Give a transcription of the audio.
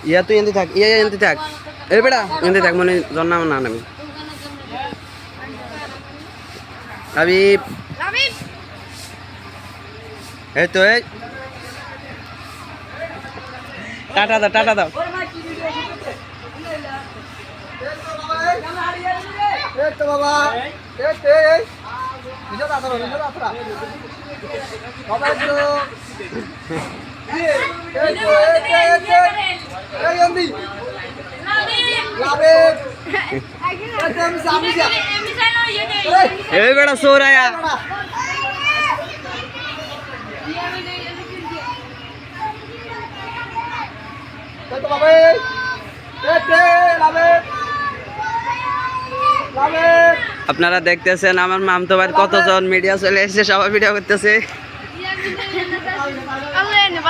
ইয়া তুই এনতে থাক, ইয়া এনতে থাক, এই বেটা এনতে থাক, মনে জন্ম না নামি হাবিব এই তো এই টাটা দাও, টাটা দাও। এই বেটা চোর আয়া আপনারা দেখতেছেন আমার মামতো ভাই কতজন মিডিয়া চলে এসেছে, সবাই ভিডিও করতেছে।